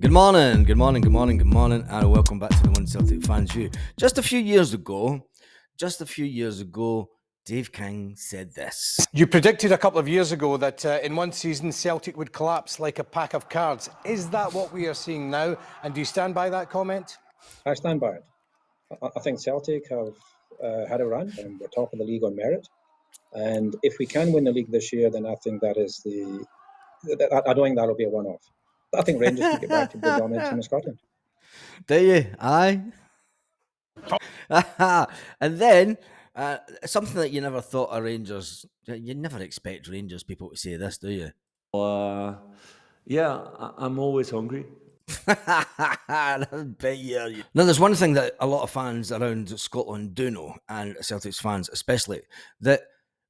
Good morning, and welcome back to the One Celtic Fans View. Just a few years ago, Dave King said this. You predicted a couple of years ago that in one season Celtic would collapse like a pack of cards. Is that what we are seeing now? And do you stand by that comment? I stand by it. I think Celtic have had a run and we're top of the league on merit. And if we can win the league this year, then I think that is I don't think that'll be a one-off. I think Rangers can get back to the dominant team in Scotland. Do you? Aye. And then something that you never thought of Rangers. You never expect Rangers people to say this, do you? Yeah, I'm always hungry. I bet you are. Now, there's one thing that a lot of fans around Scotland do know, and Celtics fans especially, that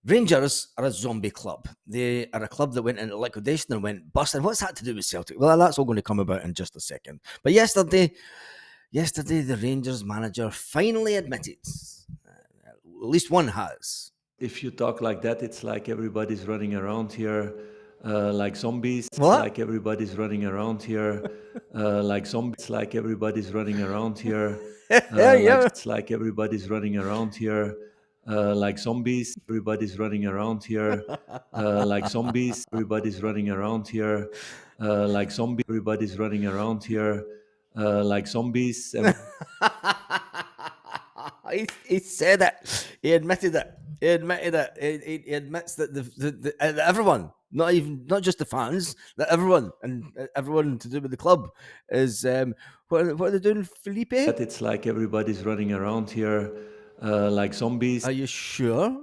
Rangers are a zombie club. They are a club that went into liquidation and went bust. And what's that to do with Celtic? Well, that's all going to come about in just a second. But yesterday, the Rangers manager finally admitted, at least one has. If you talk like that, it's like everybody's running around here like zombies. What? It's like everybody's running around here like zombies. It's like everybody's running around here. It's like everybody's running around here like zombies. Everybody's running around here like zombies. Everybody's running around here like zombies. Everybody's running around here like zombies. He said it. He admitted it. He admits that everyone, not just the fans, that everyone to do with the club is what are they doing, Felipe? But it's like everybody's running around here like zombies. Are you sure?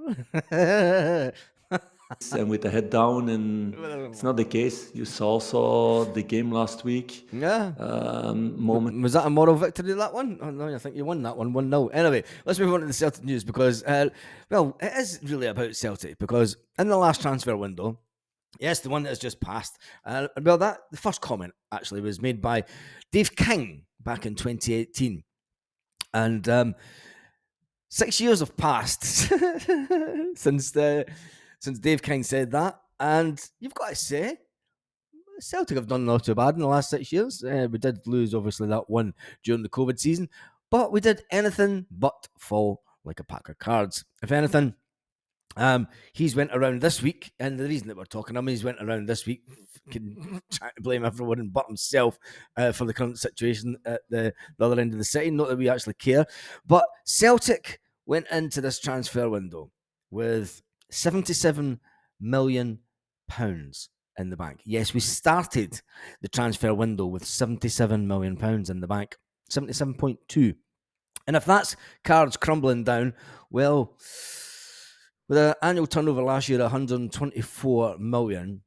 And with the head down, and it's not the case. You saw the game last week. Yeah. Moment. Was that a moral victory, that one? Oh, no, I think you won that one 1-0. Anyway, let's move on to the Celtic news because, it is really about Celtic because in the last transfer window, yes, the one that has just passed, the first comment actually was made by Dave King back in 2018. And 6 years have passed since Dave King said that, and you've got to say, Celtic have done not too bad in the last 6 years. We did lose, obviously, that one during the COVID season, but we did anything but fall like a pack of cards. If anything, he's went around this week, and the reason that we're talking him, he's went around this week trying to blame everyone but himself for the current situation at the other end of the city. Not that we actually care, but Celtic went into this transfer window with £77 million in the bank. Yes, we started the transfer window with £77 million in the bank, 77.2. And if that's cards crumbling down, well, with an annual turnover last year, 124 million,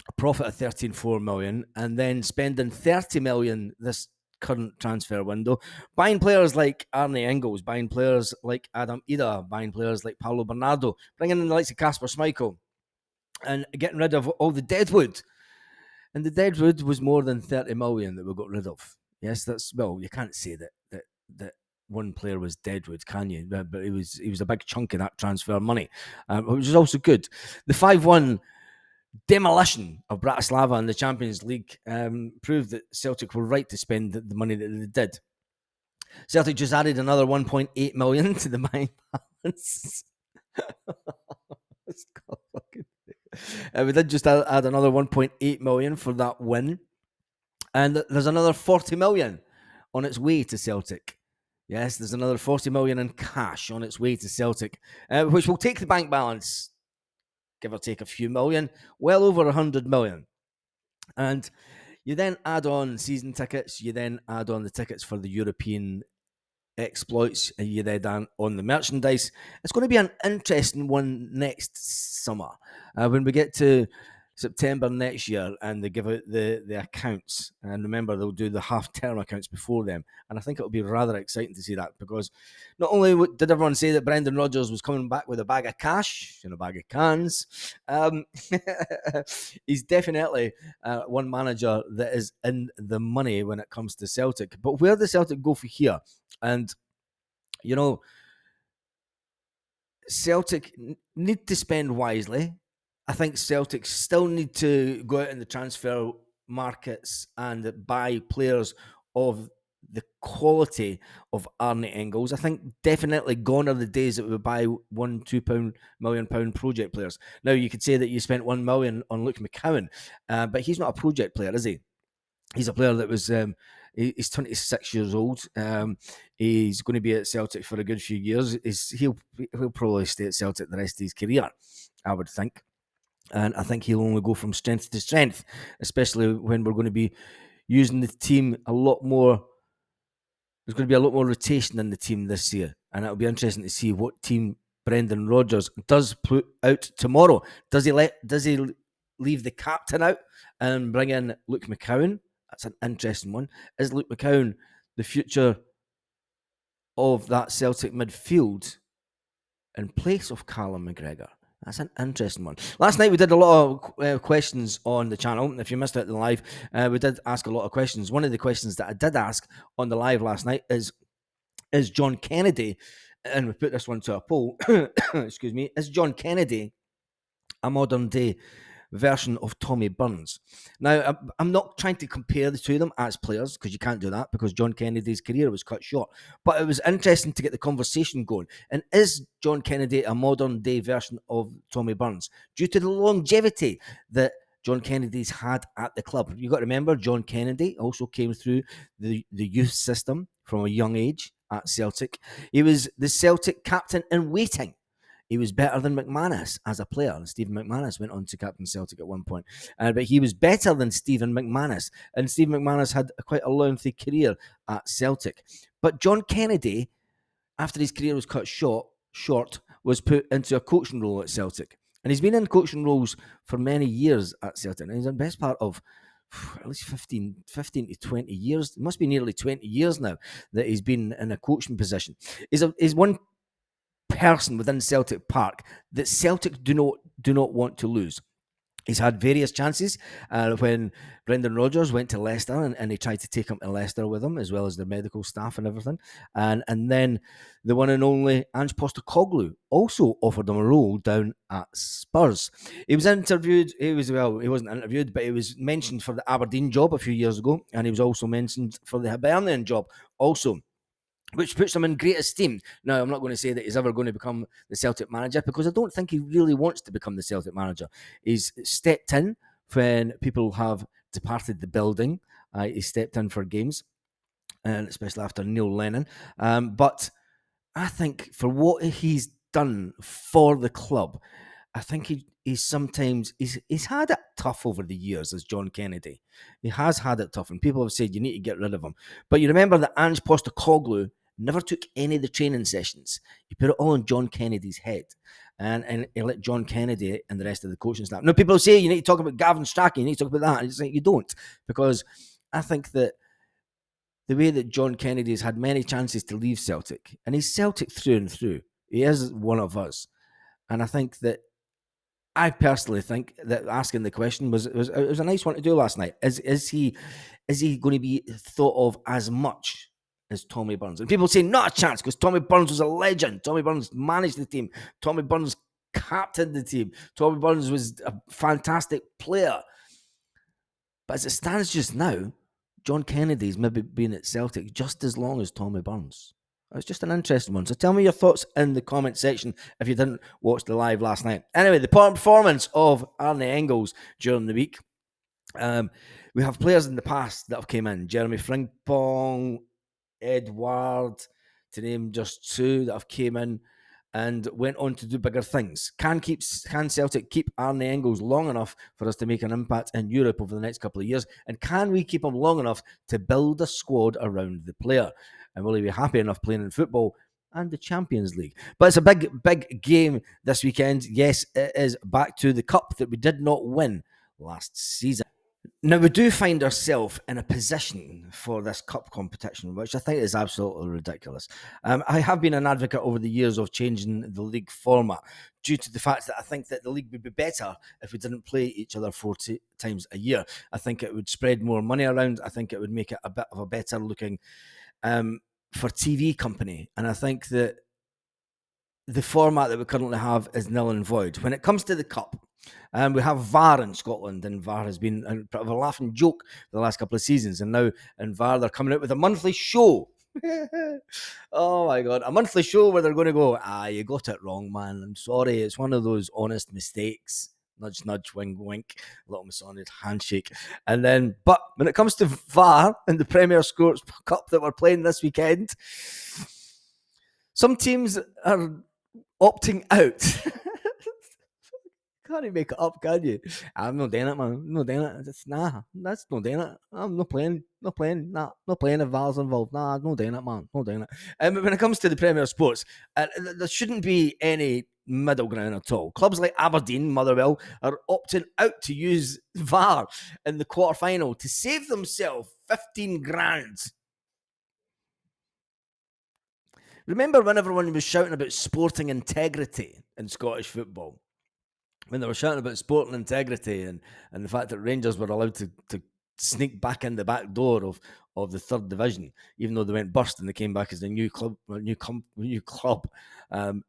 a profit of 13.4 million, and then spending 30 million this current transfer window, buying players like Arne Engels, buying players like Adam Ida, buying players like Paulo Bernardo, bringing in the likes of Kasper Schmeichel, and getting rid of all the deadwood. And the deadwood was more than 30 million that we got rid of. Yes, you can't say that one player was deadwood, can you? But it was a big chunk of that transfer money, which is also good. The 5-1 demolition of Bratislava in the Champions League proved that Celtic were right to spend the money that they did. Celtic just added another 1.8 million to the bank balance. We did just add another 1.8 million for that win, and there's another 40 million on its way to Celtic. Yes, there's another 40 million in cash on its way to Celtic, which will take the bank balance, give or take a few million, well over 100 million. And you then add on season tickets, you then add on the tickets for the European exploits, and you then add on the merchandise. It's going to be an interesting one next summer when we get to September next year and they give out the accounts. And remember, they'll do the half-term accounts before them. And I think it'll be rather exciting to see that because not only did everyone say that Brendan Rodgers was coming back with a bag of cash and a bag of cans, he's definitely one manager that is in the money when it comes to Celtic. But where does Celtic go for here? And, Celtic need to spend wisely. I think Celtic still need to go out in the transfer markets and buy players of the quality of Arne Engels. I think definitely gone are the days that we would buy £1-2 million project players. Now you could say that you spent £1 million on Luke McCowan, but he's not a project player, is he? He's a player that was he's 26 years old. He's going to be at Celtic for a good few years. He'll probably stay at Celtic the rest of his career, I would think. And I think he'll only go from strength to strength, especially when we're going to be using the team a lot more. There's going to be a lot more rotation in the team this year, and it'll be interesting to see what team Brendan Rodgers does put out tomorrow. Does he leave the captain out and bring in Luke McCowan? That's an interesting one. Is Luke McCowan the future of that Celtic midfield in place of Callum McGregor? That's an interesting one. Last night we did a lot of questions on the channel. If you missed it in the live, we did ask a lot of questions. One of the questions that I did ask on the live last night is John Kennedy, and we put this one to a poll, excuse me, is John Kennedy a modern day version of Tommy Burns? Now, I'm not trying to compare the two of them as players, because you can't do that, because John Kennedy's career was cut short. But it was interesting to get the conversation going. And is John Kennedy a modern day version of Tommy Burns due to the longevity that John Kennedy's had at the club? You've got to remember, John Kennedy also came through the youth system from a young age at Celtic. He was the Celtic captain in waiting. He was better than McManus as a player. And Stephen McManus went on to captain Celtic at one point. But he was better than Stephen McManus. And Stephen McManus had quite a lengthy career at Celtic. But John Kennedy, after his career was cut short, was put into a coaching role at Celtic. And he's been in coaching roles for many years at Celtic. And he's in the best part of at least 15 to 20 years. It must be nearly 20 years now that he's been in a coaching position. He's one person within Celtic Park that Celtic do not want to lose. He's had various chances when Brendan Rodgers went to Leicester and he tried to take him to Leicester with him, as well as the medical staff and everything. And then the one and only Ange Postecoglou also offered him a role down at Spurs. He was interviewed. He wasn't interviewed, but he was mentioned for the Aberdeen job a few years ago, and he was also mentioned for the Hibernian job also, which puts him in great esteem. Now, I'm not going to say that he's ever going to become the Celtic manager, because I don't think he really wants to become the Celtic manager. He's stepped in when people have departed the building. He stepped in for games, and especially after Neil Lennon. But I think for what he's done for the club, I think he's had it tough over the years as John Kennedy. He has had it tough, and people have said you need to get rid of him. But you remember that Ange Postecoglou never took any of the training sessions. He put it all on John Kennedy's head. And he let John Kennedy and the rest of the coaching staff. Now, people say you need to talk about Gavin Strachan, you need to talk about that. And it's like, you don't, because I think that the way that John Kennedy has had many chances to leave Celtic, and he's Celtic through and through. He is one of us. And I personally think that asking the question was a nice one to do last night. Is he going to be thought of as much as Tommy Burns? And people say not a chance, because Tommy Burns was a legend. Tommy Burns managed the team. Tommy Burns captained the team. Tommy Burns was a fantastic player. But as it stands just now, John Kennedy's maybe been at Celtic just as long as Tommy Burns. It's just an interesting one. So tell me your thoughts in the comment section if you didn't watch the live last night. Anyway, the performance of Arne Engels during the week. We have players in the past that have came in. Jeremy Frimpong, Edward, to name just two that have came in and went on to do bigger things. Can Celtic keep Arne Engels long enough for us to make an impact in Europe over the next couple of years? And can we keep him long enough to build a squad around the player? And will he be happy enough playing in football and the Champions League? But it's a big game this weekend. Yes, it is back to the cup that we did not win last season. Now, we do find ourselves in a position for this cup competition, which I think is absolutely ridiculous. I have been an advocate over the years of changing the league format due to the fact that I think that the league would be better if we didn't play each other 4 times a year. I think it would spread more money around. I think it would make it a bit of a better looking for TV company. And I think that the format that we currently have is null and void. When it comes to the cup, And we have VAR in Scotland, and VAR has been a bit of a laughing joke for the last couple of seasons. And now in VAR, they're coming out with a monthly show. Oh my God, a monthly show where they're going to go, you got it wrong, man. I'm sorry. It's one of those honest mistakes. Nudge, nudge, wink, wink, little Masonic handshake. And then, but when it comes to VAR in the Premier Sports Cup that we're playing this weekend, some teams are opting out. Can't you make it up, can you? I'm not doing it, man. I'm not doing it. That's not doing it. I'm not playing. Not playing if VAR's involved. Nah, I'm not doing it, man. Not doing it. But when it comes to the Premier Sports, there shouldn't be any middle ground at all. Clubs like Aberdeen, Motherwell, are opting out to use VAR in the quarter-final to save themselves 15 grand. Remember when everyone was shouting about sporting integrity in Scottish football? When they were shouting about sporting integrity and the fact that Rangers were allowed to sneak back in the back door of the third division, even though they went bust and they came back as a new club. And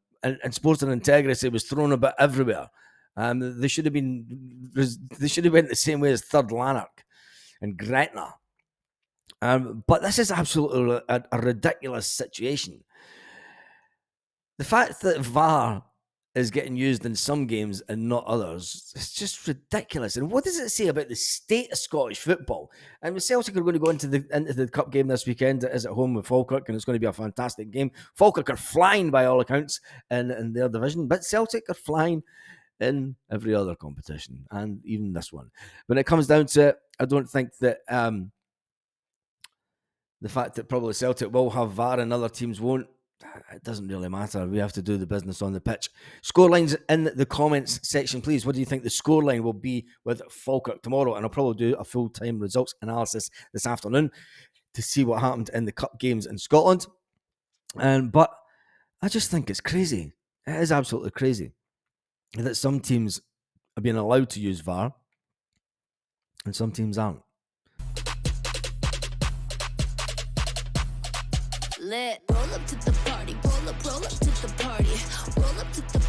sporting integrity was thrown about everywhere. They should have went the same way as Third Lanark and Gretna. But this is absolutely a ridiculous situation. The fact that VAR is getting used in some games and not others, it's just ridiculous. And what does it say about the state of Scottish football? And Celtic are going to go into the cup game this weekend. It is at home with Falkirk, and it's going to be a fantastic game. Falkirk are flying by all accounts in their division, but Celtic are flying in every other competition, and even this one. When it comes down to it, I don't think that the fact that probably Celtic will have VAR and other teams won't, it doesn't really matter. We have to do the business on the pitch. Scorelines in the comments section, please. What do you think the scoreline will be with Falkirk tomorrow? And I'll probably do a full-time results analysis this afternoon to see what happened in the cup games in Scotland. But I just think it's crazy. It is absolutely crazy that some teams are being allowed to use VAR and some teams aren't. Lit. Roll up to the party, roll up to the party, roll up to the